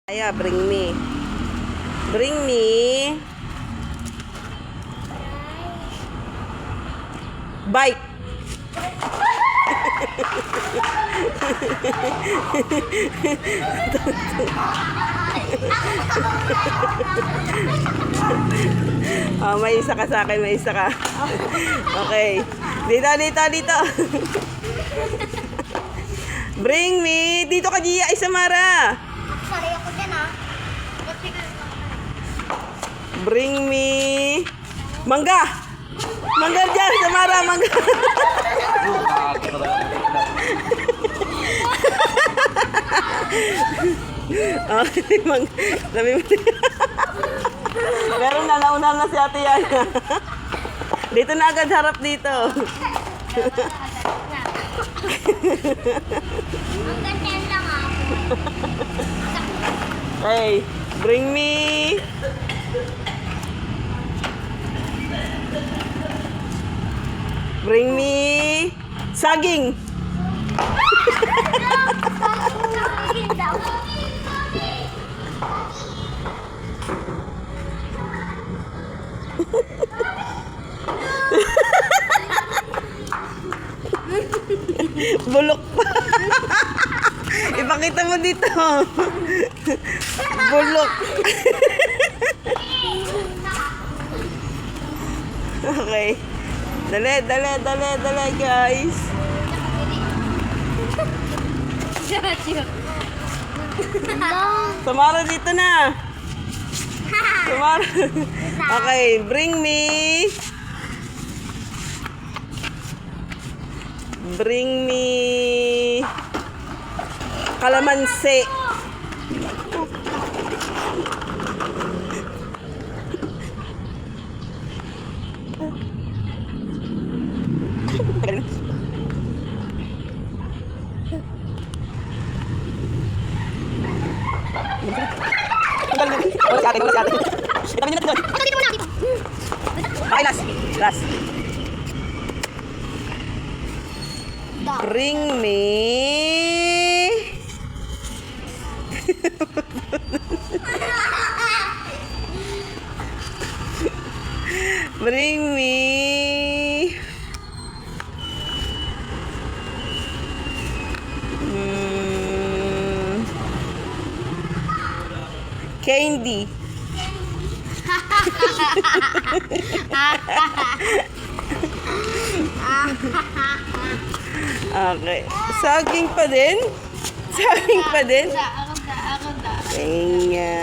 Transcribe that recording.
Aya, bring me. Bring me. Bike. Oh, may isa ka sa akin, may isa ka. Okay. Dito. Bring me. Dito ka, Gia. Isamara. Sorry ako dyan ah. Bring me. Mangga. Mangga dyan, Samara, mangga. Okay, mangga. Sabi mo. Pero nauna na si Ate yan. Dito na agad, harap dito. Ang ganyan lang ako. Hey, bring me. Bring me. Saging. Bulok pa. Ipakita mo dito. Bulok. Okay. Dali, guys. Samara, dito na. Samara. Okay, bring me. Bring me kalamansi. Okay, last. Bring me. Bring me. Candy. Okay. Saging pa din? Saging pa din? Ako da. Kaya.